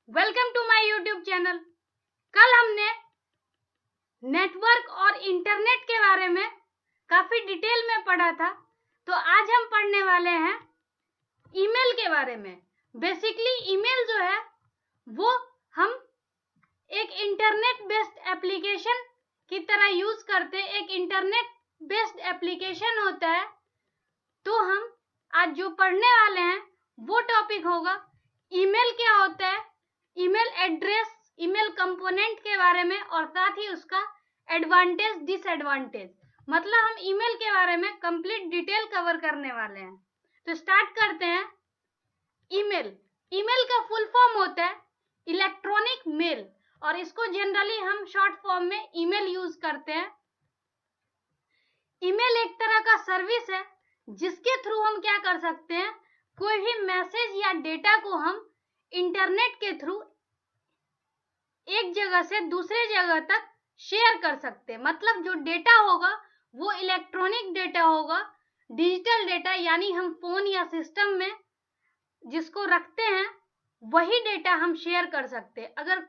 Welcome to my YouTube channel. कल हमने network और इंटरनेट के बारे में काफी डिटेल में पढ़ा था, तो आज हम पढ़ने वाले हैं ईमेल के बारे में। बेसिकली ईमेल जो है वो हम एक इंटरनेट बेस्ड एप्लीकेशन की तरह यूज करते हैं। एक इंटरनेट बेस्ड एप्लीकेशन होता है। तो हम आज जो पढ़ने वाले हैं वो टॉपिक होगा ईमेल क्या होता है, ईमेल एड्रेस, ईमेल कंपोनेंट के बारे में, और साथ ही उसका एडवांटेज डिसएडवांटेज, मतलब हम ईमेल के बारे में कंप्लीट डिटेल कवर करने वाले हैं। तो स्टार्ट करते हैं। ईमेल का फुल फॉर्म होता है इलेक्ट्रॉनिक मेल, और इसको जनरली हम शॉर्ट फॉर्म में ईमेल यूज करते हैं। ईमेल एक तरह का सर्विस है जिसके थ्रू हम क्या कर सकते हैं, कोई भी मैसेज या डेटा को हम इंटरनेट के थ्रू एक जगह से दूसरे जगह तक शेयर कर सकते हैं। मतलब जो डेटा होगा वो इलेक्ट्रॉनिक डेटा होगा, डिजिटल डेटा, यानी हम फोन या सिस्टम में जिसको रखते हैं वही डेटा हम शेयर कर सकते हैं। अगर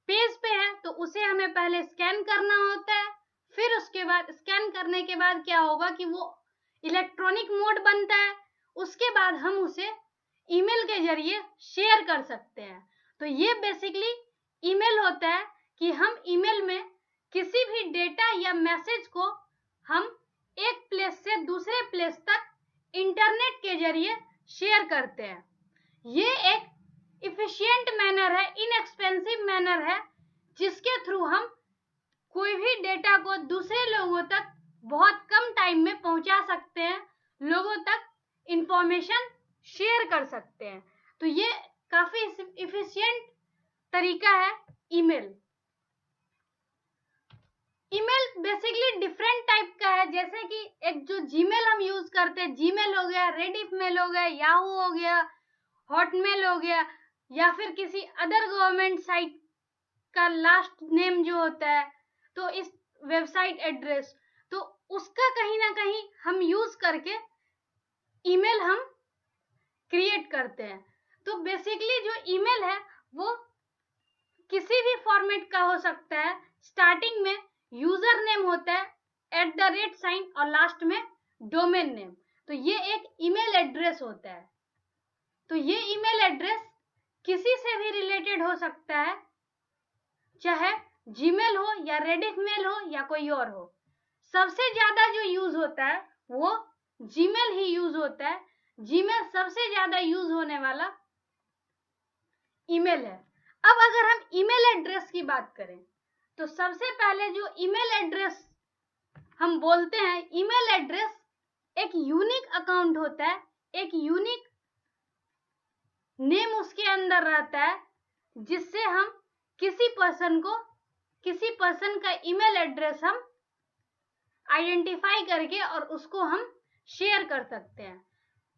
पेज पे है तो उसे हमें पहले स्कैन करना होता है, फिर उसके बाद स्कैन करने के बाद क्या होगा कि वो इलेक्ट्रॉनिक मोड बनता है, उसके बाद हम उसे ईमेल के जरिए शेयर कर सकते हैं। तो ये बेसिकली ईमेल होता है कि हम ईमेल में किसी भी डेटा या मैसेज को हम एक प्लेस से दूसरे प्लेस तक इंटरनेट के जरिए शेयर करते हैं। ये एक इफिशिएंट मैनर है, इनएक्सपेंसिव मैनर है, जिसके थ्रू हम कोई भी डेटा को दूसरे लोगों तक बहुत कम टाइम में पहुंचा सकते हैं, लोगों तक इंफॉर्मेशन शेयर कर सकते हैं। तो ये काफी इफिशिएंट तरीका है email. Email basically different type का है, जैसे कि एक जो जीमेल हम यूज करते हैं, जीमेल हो गया, रेडिफ मेल हो गया, याहू हो गया, हॉटमेल हो गया, या फिर किसी अदर गवर्नमेंट साइट का लास्ट नेम जो होता है, तो इस वेबसाइट एड्रेस, तो उसका कहीं ना कहीं हम यूज करके ईमेल हम क्रिएट करते हैं। तो बेसिकली जो ईमेल है वो किसी भी फॉर्मेट का हो सकता है। स्टार्टिंग में यूजर नेम होता है @ साइन और लास्ट में डोमेन नेम, तो ये एक ईमेल एड्रेस होता है। तो ये ईमेल एड्रेस किसी से भी रिलेटेड हो सकता है, चाहे जीमेल हो या रेडिफ मेल हो या कोई और हो। सबसे ज्यादा जो यूज होता है वो जीमेल ही यूज होता है। जीमेल सबसे ज्यादा यूज होने वाला ईमेल है। अब अगर हम ईमेल एड्रेस की बात करें तो सबसे पहले जो ईमेल एड्रेस हम बोलते हैं, ईमेल एड्रेस एक यूनिक अकाउंट होता है, एक यूनिक नेम उसके अंदर रहता है, जिससे हम किसी पर्सन का ईमेल एड्रेस हम आइडेंटिफाई करके और उसको हम शेयर कर सकते हैं।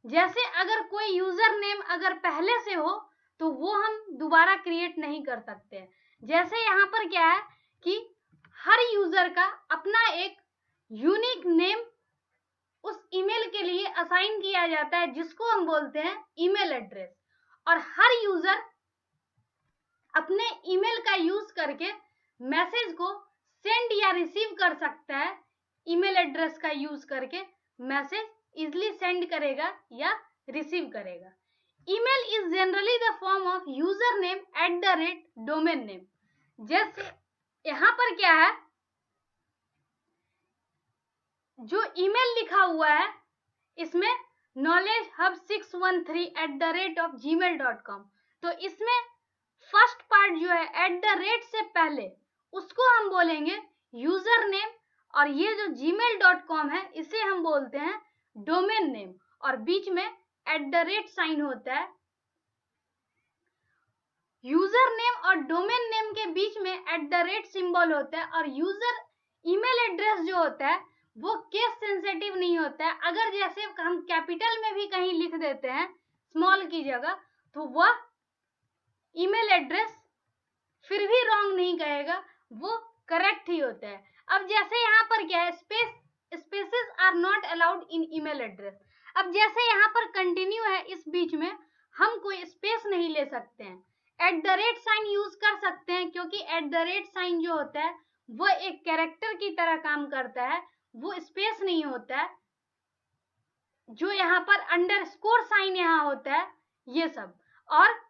जैसे अगर कोई यूजर नेम अगर पहले से हो तो वो हम दोबारा क्रिएट नहीं कर सकते। जैसे यहाँ पर क्या है कि हर यूजर का अपना एक यूनिक नेम उस ईमेल के लिए असाइन किया जाता है, जिसको हम बोलते हैं ईमेल एड्रेस, और हर यूजर अपने ईमेल का यूज करके मैसेज को सेंड या रिसीव कर सकता है। ईमेल एड्रेस का यूज करके मैसेज इजिली सेंड करेगा या रिसीव करेगा। Email is generally the form of user name @ domain name. जैसे यहाँ पर क्या है, जो ईमेल लिखा हुआ है इसमें knowledgehub613 @ gmail.com, तो इसमें फर्स्ट पार्ट जो है @ से पहले उसको हम बोलेंगे यूजर नेम, और ये जो gmail.com है इसे हम बोलते हैं डोमेन नेम, और बीच में @ साइन होता है। यूजर नेम और डोमेन नेम के बीच में @ सिंबल होता है, और यूजर ईमेल एड्रेस जो होता है वो केस सेंसिटिव नहीं होता है। अगर जैसे हम कैपिटल में भी कहीं लिख देते हैं स्मॉल की जगह, तो वह ईमेल एड्रेस फिर भी रॉन्ग नहीं कहेगा, वो करेक्ट ही होता है। अब जैसे यहाँ पर क्या है, spaces are not allowed in email address. अब जैसे यहाँ पर कंटिन्यू है, इस बीच में हम कोई स्पेस नहीं ले सकते हैं। साइन यूज कर सकते हैं, क्योंकि साइन जो होता है वो एक कैरेक्टर की तरह काम करता है, वो स्पेस नहीं होता है। जो यहाँ पर अंडरस्कोर साइन यहाँ होता है ये सब, और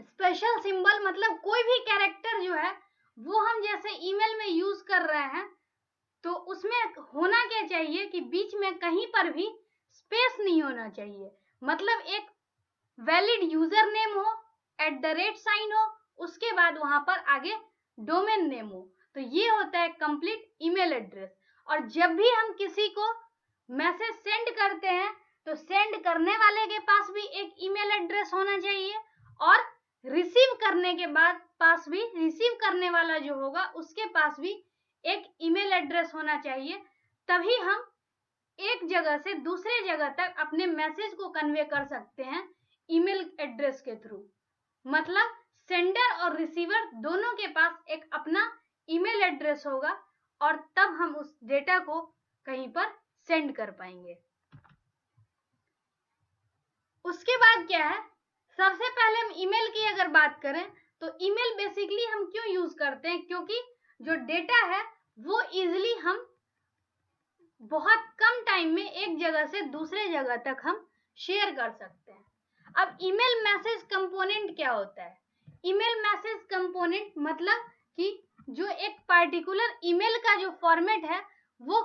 स्पेशल सिंबल मतलब कोई भी कैरेक्टर जो है वो हम जैसे ईमेल में यूज कर रहे हैं तो उसमें होना क्या चाहिए कि बीच में कहीं पर भी स्पेस नहीं होना चाहिए। मतलब एक वैलिड यूजर नेम हो, साइन हो, उसके बाद वहां पर आगे डोमेन नेम हो, तो ये होता है कंप्लीट ईमेल एड्रेस। और जब भी हम किसी को मैसेज सेंड करते हैं तो सेंड करने वाले के पास भी एक ईमेल एड्रेस होना चाहिए, और रिसीव करने के बाद पास भी, रिसीव करने वाला जो होगा उसके पास भी एक ईमेल एड्रेस होना चाहिए। तभी हम एक जगह से दूसरे जगह तक अपने मैसेज को कन्वे कर सकते हैं ईमेल एड्रेस के थ्रू। मतलब सेंडर और रिसीवर दोनों के पास एक अपना ईमेल एड्रेस होगा, और तब हम उस डेटा को कहीं पर सेंड कर पाएंगे। उसके बाद क्या है, सबसे पहले हम ईमेल की अगर बात करें तो ईमेल बेसिकली हम क्यों यूज करते हैं, क्योंकि जो डेटा है वो इजीली हम बहुत कम टाइम में एक जगह से दूसरे जगह तक हम शेयर कर सकते हैं। अब ईमेल मैसेज कंपोनेंट क्या होता है? ईमेल मैसेज कंपोनेंट मतलब कि जो एक पार्टिकुलर ईमेल का जो फॉर्मेट है वो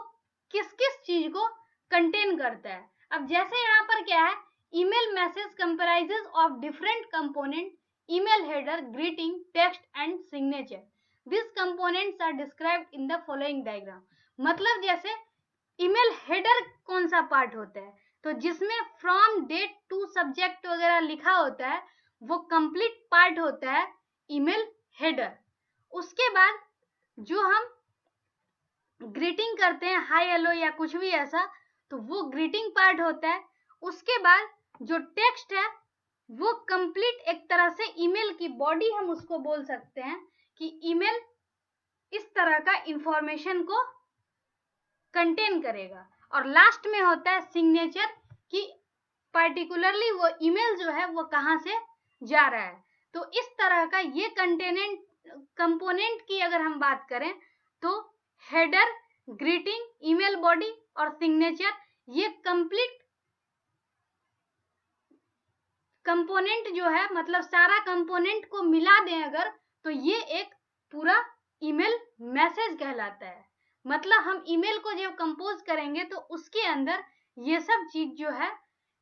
किस किस चीज को कंटेन करता है। अब जैसे यहाँ पर क्या है, email message comprises of different component, email header, greeting, text and signature. This components are described in the following diagram. मतलब जैसे ईमेल हेडर कौन सा पार्ट होता है, तो जिसमें फ्रॉम, डेट, टू, सब्जेक्ट वगैरह लिखा होता है वो कंप्लीट पार्ट होता है ईमेल हेडर। उसके बाद जो हम ग्रीटिंग करते हैं, हाय हेलो या कुछ भी ऐसा, तो वो ग्रीटिंग पार्ट होता है। उसके बाद जो टेक्स्ट है वो कंप्लीट एक तरह से ईमेल की बॉडी हम उसको बोल सकते हैं कि ईमेल इस तरह का इंफॉर्मेशन को कंटेन करेगा। और लास्ट में होता है सिग्नेचर, कि पर्टिकुलरली वो ईमेल जो है वो कहां से जा रहा है। तो इस तरह का ये कंपोनेंट की अगर हम बात करें तो हेडर, ग्रीटिंग, ईमेल बॉडी और सिग्नेचर, ये कंप्लीट कंपोनेंट जो है, मतलब सारा कंपोनेंट को मिला दें अगर, तो ये एक पूरा ईमेल मैसेज कहलाता है। मतलब हम ईमेल को जब कंपोज करेंगे तो उसके अंदर ये सब चीज जो है,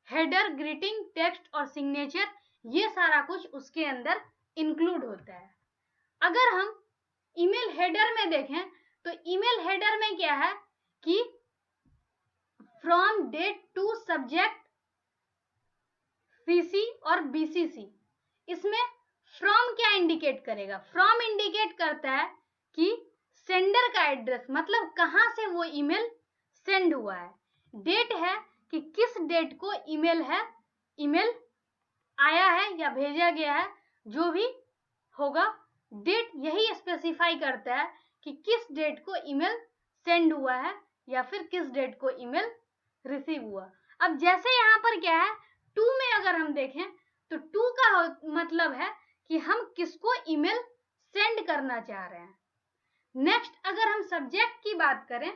हेडर, ग्रीटिंग, टेक्स्ट और सिग्नेचर, ये सारा कुछ उसके अंदर इंक्लूड होता है। अगर हम ईमेल हेडर में देखें तो ईमेल हेडर में क्या है कि from, date, to, subject, CC और बीसीसी। इसमें फ्रॉम क्या इंडिकेट करेगा? फ्रॉम इंडिकेट करता है कि सेंडर का एड्रेस, मतलब कहां से वो ईमेल सेंड हुआ है। डेट है कि किस डेट को ईमेल आया है या भेजा गया है, जो भी होगा डेट यही स्पेसिफाई करता है कि किस डेट को ईमेल सेंड हुआ है या फिर किस डेट को ईमेल रिसीव हुआ। अब जैसे यहाँ पर क्या है, टू में अगर हम देखें तो टू का मतलब है कि हम किसको ईमेल सेंड करना चाह रहे हैं। नेक्स्ट अगर हम सब्जेक्ट की बात करें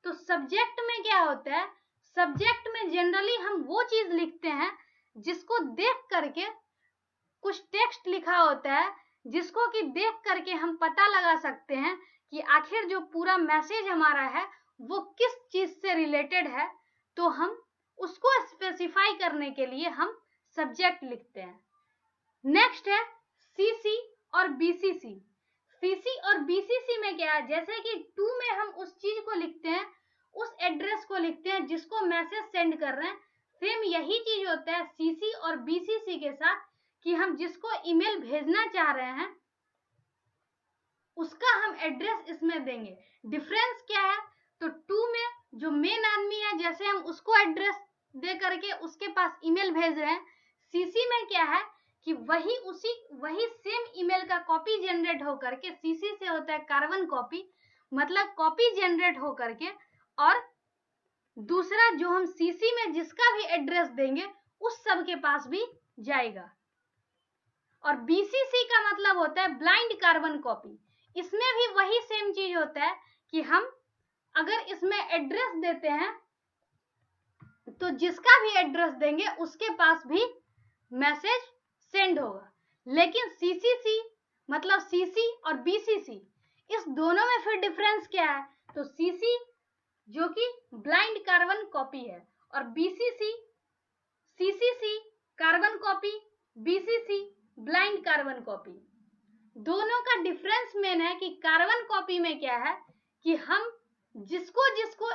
तो सब्जेक्ट में क्या होता है, सब्जेक्ट में जनरली हम वो चीज लिखते हैं जिसको देख करके, कुछ टेक्स्ट लिखा होता है जिसको कि देख करके हम पता लगा सकते हैं कि आखिर जो पूरा मैसेज हमारा है वो किस चीज से रिलेटेड है। तो हम उसको स्पेसिफाई करने के लिए हम सब्जेक्ट लिखते हैं। नेक्स्ट है सीसी और बीसीसी। सीसी और बीसीसी में क्या है, जैसे कि टू में हम उस चीज को लिखते हैं, उस एड्रेस को लिखते हैं जिसको मैसेज सेंड कर रहे हैं, सेम यही चीज होता है सीसी और बीसीसी के साथ, कि हम जिसको ईमेल भेजना चाह रहे हैं उसका हम एड्रेस इसमें देंगे। डिफरेंस क्या है, तो टू में जो मेन आदमी है जैसे हम उसको एड्रेस दे करके उसके पास ईमेल भेज रहे हैं, सीसी में क्या है कि वही सेम ईमेल का कॉपी जनरेट हो करके, सीसी से होता है कार्बन कॉपी, मतलब कॉपी जनरेट हो करके, और दूसरा जो हम सीसी में जिसका भी एड्रेस देंगे उस सब के पास भी जाएगा। और BCC का मतलब होता है ब्लाइंड कार्बन कॉपी। इसमें भी वही सेम चीज होता है कि हम अगर इसमें एड्रेस देते हैं तो जिसका भी एड्रेस देंगे उसके पास भी मैसेज सेंड होगा। लेकिन CCC मतलब CC और BCC, इस दोनों में फिर डिफरेंस क्या है? तो CC जो कि ब्लाइंड कार्बन कॉपी है और CCC carbon copy, BCC blind carbon copy. दोनों का डिफरेंस मेन है कि कार्बन कॉपी में क्या है कि हम जिसको जिसको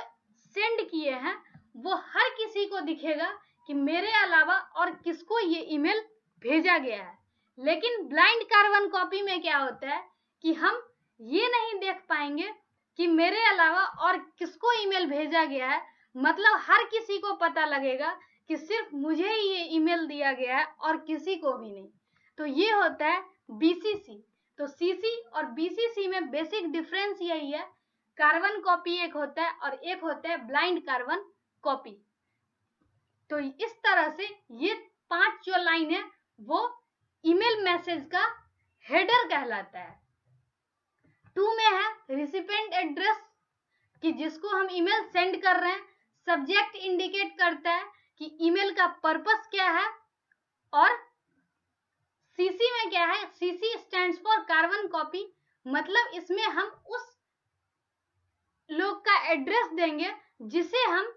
सेंड किए हैं वो हर किसी को दिखेगा कि मेरे अलावा और किसको ये ईमेल भेजा गया है। लेकिन ब्लाइंड कार्बन कॉपी में क्या होता है कि हम ये नहीं देख पाएंगे कि मेरे अलावा और किसको ईमेल भेजा गया है, मतलब हर किसी को पता लगेगा कि सिर्फ मुझे ही ये ईमेल दिया गया है और किसी को भी नहीं। तो ये होता है BCC। तो CC और BCC में बेसिक डिफरेंस यही है, कार्बन कॉपी एक होता है और एक होता है ब्लाइंड कार्बन कॉपी। तो इस तरह से ये 5 जो लाइन है वो ईमेल मैसेज का हेडर कहलाता है। 2 में है रिसिपिएंट एड्रेस कि जिसको हम ईमेल सेंड कर रहे हैं। सब्जेक्ट इंडिकेट करता है कि ईमेल का पर्पस क्या है। और CC में क्या है? CC stands for carbon copy, मतलब इसमें हम उस लोग का एड्रेस देंगे जिसे हम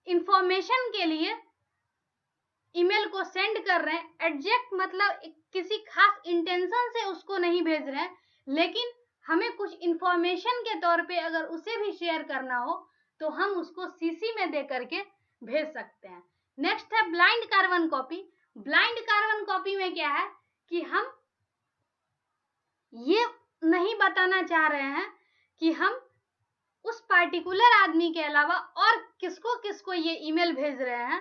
इंफॉर्मेशन के लिए ईमेल को सेंड कर रहे हैं। एग्जैक्ट मतलब किसी खास इंटेंशन से उसको नहीं भेज रहे हैं, लेकिन हमें कुछ इंफॉर्मेशन के तौर पे अगर उसे भी शेयर करना हो तो हम उसको CC में दे करके भेज सकते हैं। नेक्स्ट है blind carbon copy. Blind carbon copy में क्या है कि हम ये नहीं बताना चाह रहे हैं कि हम उस पार्टिकुलर आदमी के अलावा और किसको किसको ये ईमेल भेज रहे हैं,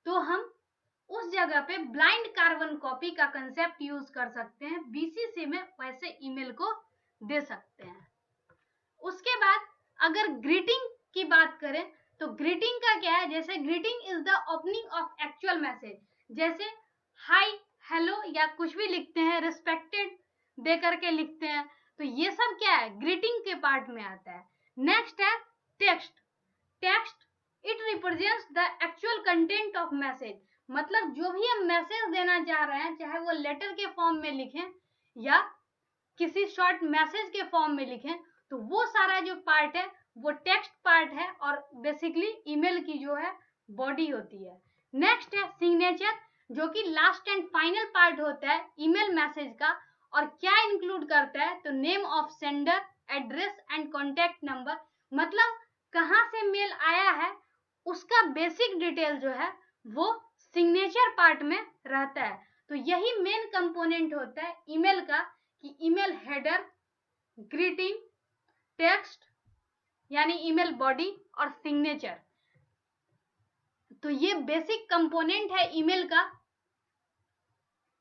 तो हम उस जगह पे ब्लाइंड कार्बन कॉपी का कंसेप्ट यूज कर सकते हैं। BCC में वैसे ईमेल को दे सकते हैं। उसके बाद अगर ग्रीटिंग की बात करें तो ग्रीटिंग का क्या है? जैसे greeting is the opening of actual message, जैसे हाय, हेलो या कुछ भी लिखते हैं, रिस्पेक्टेड दे करके लिखते हैं, तो ये सब क्या है? ग्रीटिंग के पार्ट में आता है। नेक्स्ट है text. Text it represents the actual content of message, मतलब जो भी हम मैसेज देना चाह रहे हैं, चाहे वो लेटर के फॉर्म में लिखें या किसी शॉर्ट मैसेज के फॉर्म में लिखें, तो वो सारा जो पार्ट है वो टेक्स्ट पार्ट है और बेसिकली ईमेल की जो है बॉडी होती है। नेक्स्ट है सिग्नेचर, जो कि लास्ट एंड फाइनल पार्ट होता है ईमेल मैसेज का, और क्या इंक्लूड करता है? तो name of sender, address and contact number, मतलब कहाँ से मेल आया है उसका बेसिक डिटेल जो है वो सिग्नेचर पार्ट में रहता है। तो यही मेन कंपोनेंट होता है ईमेल का कि ईमेल हेडर, ग्रीटिंग, टेक्स्ट यानी ईमेल बॉडी और सिग्नेचर। तो ये बेसिक कंपोनेंट है ईमेल का।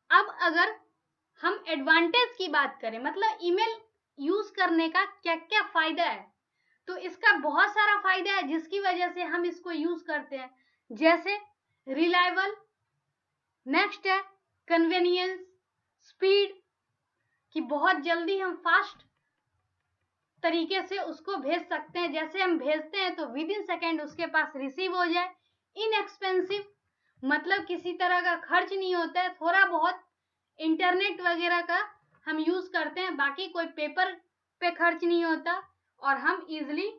अब अगर हम एडवांटेज की बात करें, मतलब ईमेल यूज करने का क्या क्या फायदा है, तो इसका बहुत सारा फायदा है जिसकी वजह से हम इसको यूज करते हैं। जैसे रिलायबल, नेक्स्ट है कन्वीनियंस, स्पीड, कि बहुत जल्दी हम फास्ट तरीके से उसको भेज सकते हैं, जैसे हम भेजते हैं तो विद इन सेकेंड उसके पास रिसीव हो जाए। इनएक्सपेंसिव, मतलब किसी तरह का खर्च नहीं होता है, थोड़ा बहुत इंटरनेट वगैरह का हम यूज करते हैं, बाकी कोई पेपर पे खर्च नहीं होता और हम इजिली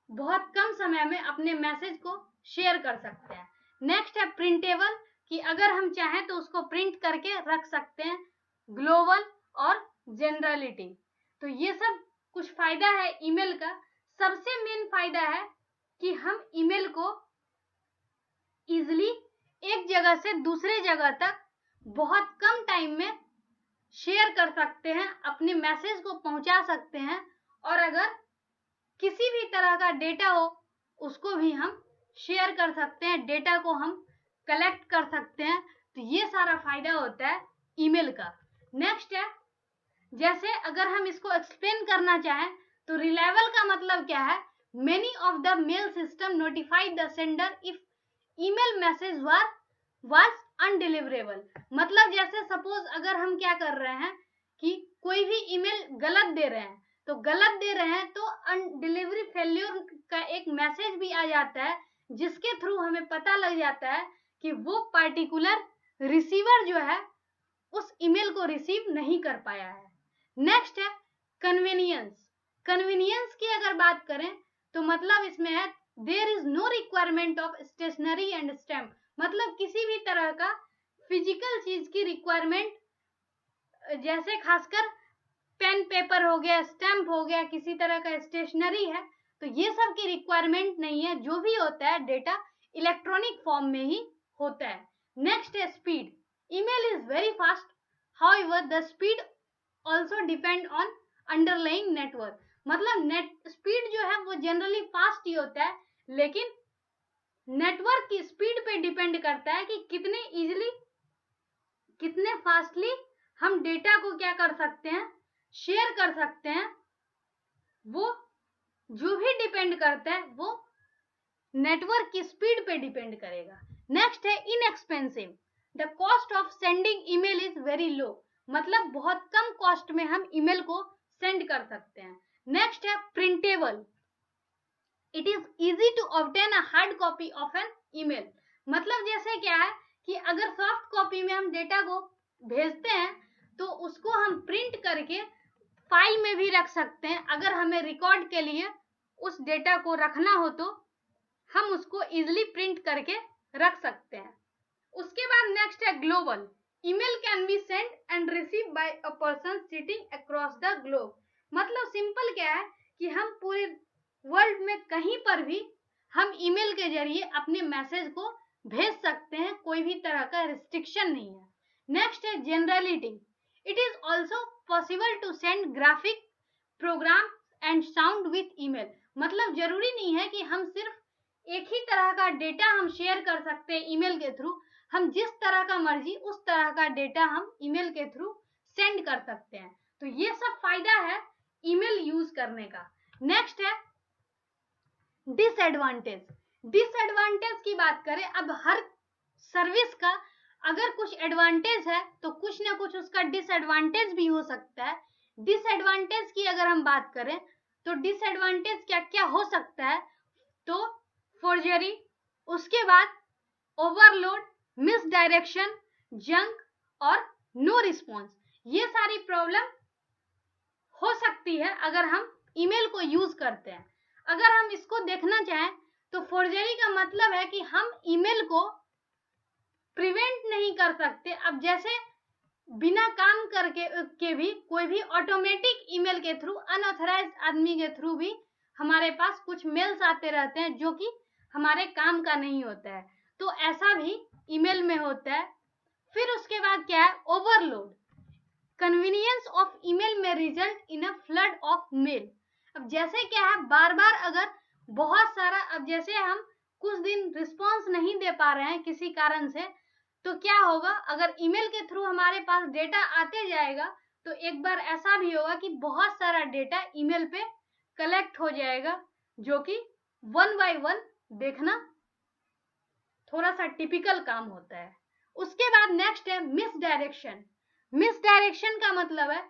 बहुत कम समय में अपने मैसेज को शेयर कर सकते हैं। नेक्स्ट है प्रिंटेबल, कि अगर हम चाहें तो उसको प्रिंट करके रख सकते हैं। ग्लोबल और जनरलिटी, तो ये सब कुछ फायदा है ईमेल का। सबसे मेन फायदा है कि हम ईमेल को इजिली एक जगह से दूसरे जगह तक बहुत कम टाइम में शेयर कर सकते हैं, अपने मैसेज को पहुंचा सकते हैं, और अगर किसी भी तरह का डेटा हो उसको भी हम शेयर कर सकते हैं, डेटा को हम कलेक्ट कर सकते हैं। तो ये सारा फायदा होता है ईमेल का। नेक्स्ट है, जैसे अगर हम इसको एक्सप्लेन करना चाहें तो रिलायबल का मतलब क्या है? Many of the mail system notified the sender if email message was undeliverable, मतलब जैसे सपोज अगर हम क्या कर रहे हैं कि कोई भी ईमेल गलत दे रहे हैं, तो गलत दे रहे हैं तो डिलीवरी फेल्योर का एक मैसेज भी आ जाता है, जिसके थ्रू हमें पता लग जाता है कि वो पार्टिकुलर रिसीवर जो है उस ईमेल को रिसीव नहीं कर पाया है। नेक्स्ट है कन्वीनियंस। कन्वीनियंस की अगर बात करें तो मतलब इसमें है there is no requirement of stationery and stamp, मतलब किसी भी तरह का फिजिकल चीज की रिक्वायरमेंट, जैसे खासकर पेन पेपर हो गया, स्टैम्प हो गया, किसी तरह का स्टेशनरी है, तो ये सब की रिक्वायरमेंट नहीं है। जो भी होता है डेटा इलेक्ट्रॉनिक फॉर्म में ही होता है। नेक्स्ट है speed. Email is very fast, however the speed also depend on underlying network, मतलब नेट स्पीड जो है वो जनरली फास्ट ही होता है, लेकिन नेटवर्क की स्पीड पे डिपेंड करता है कि कितने इजीली, कितने फास्टली हम डेटा को क्या कर सकते हैं, शेयर कर सकते हैं। वो जो भी डिपेंड करता है वो नेटवर्क की स्पीड पे डिपेंड करेगा। नेक्स्ट है inexpensive. The cost of sending email is very low, मतलब बहुत कम कॉस्ट में हम ईमेल को सेंड कर सकते हैं। नेक्स्ट है printable. It is easy to obtain a hard copy of an email, मतलब जैसे क्या है कि अगर सॉफ्ट कॉपी में हम डेटा को भेजते हैं तो उसको हम प्रिंट करके फाइल में भी रख सकते हैं। अगर हमें रिकॉर्ड के लिए उस डेटा को रखना हो तो हम उसको इजिली प्रिंट करके रख सकते हैं। उसके बाद नेक्स्ट है global. Email can be send and receive by a person sitting across the globe, मतलब सिंपल क्या है कि हम पूरे वर्ल्ड में कहीं पर भी हम ईमेल के जरिए अपने मैसेज को भेज सकते हैं, कोई भी तरह का रिस्ट्रिक्शन नहीं है। नेक्स्ट है generality. It is also possible to send graphic program and sound with email, मतलब जरूरी नहीं है कि हम सिर्फ एक ही तरह का डेटा हम शेयर कर सकते हैं ईमेल के थ्रू, हम जिस तरह का मर्जी उस तरह का डेटा हम ईमेल के थ्रू सेंड कर सकते हैं। तो ये सब फायदा है ईमेल यूज करने का। नेक्स्ट है डिसएडवांटेज। डिसएडवांटेज की बात करें, अब हर सर्विस का अगर कुछ एडवांटेज है तो कुछ ना कुछ उसका डिसएडवांटेज भी हो सकता है। डिसएडवांटेज की अगर हम बात करें तो डिसएडवांटेज क्या क्या हो सकता है, तो फोर्जरी, उसके बाद ओवरलोड, मिस डायरेक्शन, जंक और नो रिस्पॉन्स, ये सारी प्रॉब्लम हो सकती है अगर हम ईमेल को यूज करते हैं। अगर हम इसको देखना चाहें तो फोर्जरी का मतलब है कि हम ईमेल को प्रिवेंट नहीं कर सकते। अब जैसे बिना काम करके के भी कोई भी ऑटोमेटिक ईमेल के थ्रू, अनऑथराइज्ड आदमी के थ्रू भी हमारे पास कुछ मेल्स आते रहते हैं जो कि हमारे काम का नहीं होता है, तो ऐसा भी ईमेल में होता है। फिर उसके बाद क्या है ओवरलोड। कन्वीनियंस ऑफ ईमेल में result in a flood of male. अब जैसे क्या है बार बार अगर बहुत सारा, अब जैसे हम कुछ दिन रिस्पॉन्स नहीं दे पा रहे हैं किसी कारण से, तो क्या होगा अगर ईमेल के थ्रू हमारे पास डेटा आते जाएगा तो एक बार ऐसा भी होगा कि बहुत सारा डेटा ईमेल पे कलेक्ट हो जाएगा, जो कि वन बाय वन देखना थोड़ा सा टिपिकल काम होता है। उसके बाद नेक्स्ट है मिस डायरेक्शन। मिस डायरेक्शन का मतलब है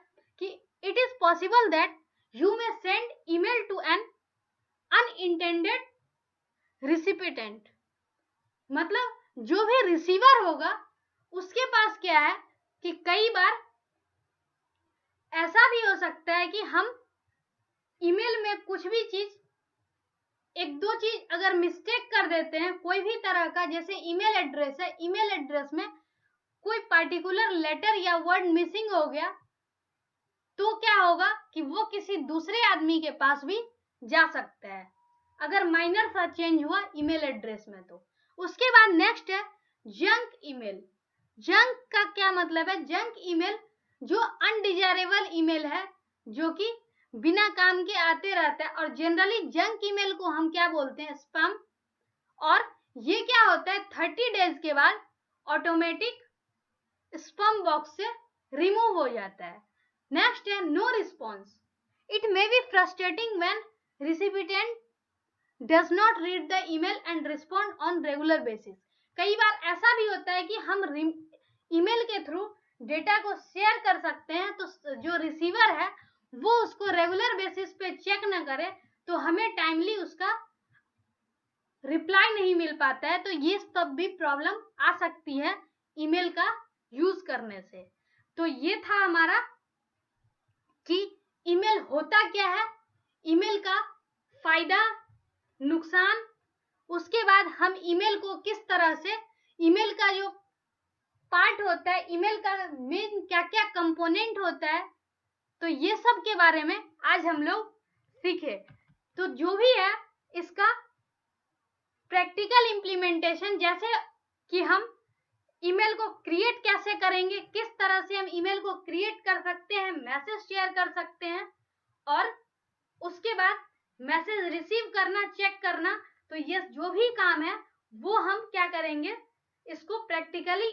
कि it is possible that you may send email to an unintended recipient, मतलब जो भी रिसीवर होगा उसके पास क्या है कि कई बार ऐसा भी हो सकता है कि हम ईमेल में कुछ भी चीज, एक दो चीज अगर मिस्टेक कर देते हैं कोई भी तरह का, जैसे ईमेल एड्रेस है, ईमेल एड्रेस में कोई पर्टिकुलर लेटर या वर्ड मिसिंग हो गया तो क्या होगा कि वो किसी दूसरे आदमी के पास भी जा सकता है अगर माइनर सा चेंज हुआ ईमेल एड्रेस में। तो उसके बाद नेक्स्ट है जंक ईमेल। जंक का क्या मतलब है, जंक ईमेल जो अनडिजायरेबल ईमेल है, जो कि बिना काम के आते रहता है, और जनरली जंक ईमेल को हम क्या बोलते हैं, स्पैम। और ये क्या होता है 30 डेज के बाद ऑटोमेटिक स्पैम बॉक्स से रिमूव हो जाता है। नेक्स्ट है no response. It may be frustrating when recipient does not read the email and respond on regular basis। कई बार ऐसा भी होता है कि हम ईमेल के थ्रू डेटा को शेयर कर सकते हैं, तो जो रिसीवर है वो उसको रेगुलर बेसिस पे चेक ना करे तो हमें टाइमली उसका रिप्लाई नहीं मिल पाता है। तो ये सब भी प्रॉब्लम आ सकती है ईमेल का यूज करने से। तो ये था हमारा कि ईमेल होता क्या है, ईमेल का फायदा नुकसान, उसके बाद हम ईमेल को किस तरह से, ईमेल का जो पार्ट होता है, ईमेल का मेन क्या क्या कंपोनेंट होता है, तो ये सब के बारे में आज हम लोग सीखे। तो जो भी है इसका प्रैक्टिकल इम्प्लीमेंटेशन, जैसे कि हम ईमेल को क्रिएट कैसे करेंगे, किस तरह से हम ईमेल को क्रिएट कर सकते हैं, मैसेज शेयर कर सकते हैं, और उसके बाद मैसेज रिसीव करना, चेक करना, तो ये जो भी काम है वो हम क्या करेंगे, इसको प्रैक्टिकली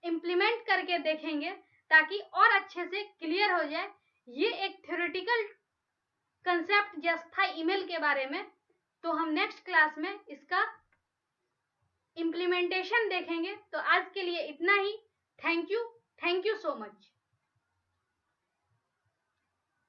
इम्प्लीमेंट करके देखेंगे ताकि और अच्छे से क्लियर हो जाए। ये एक थ्योरेटिकल कंसेप्ट जैसा था ईमेल के बारे में, तो हम नेक्स्ट क्लास में इसका इम्प्लीमेंटेशन देखेंगे। तो आज के लिए इतना ही। Thank you so much.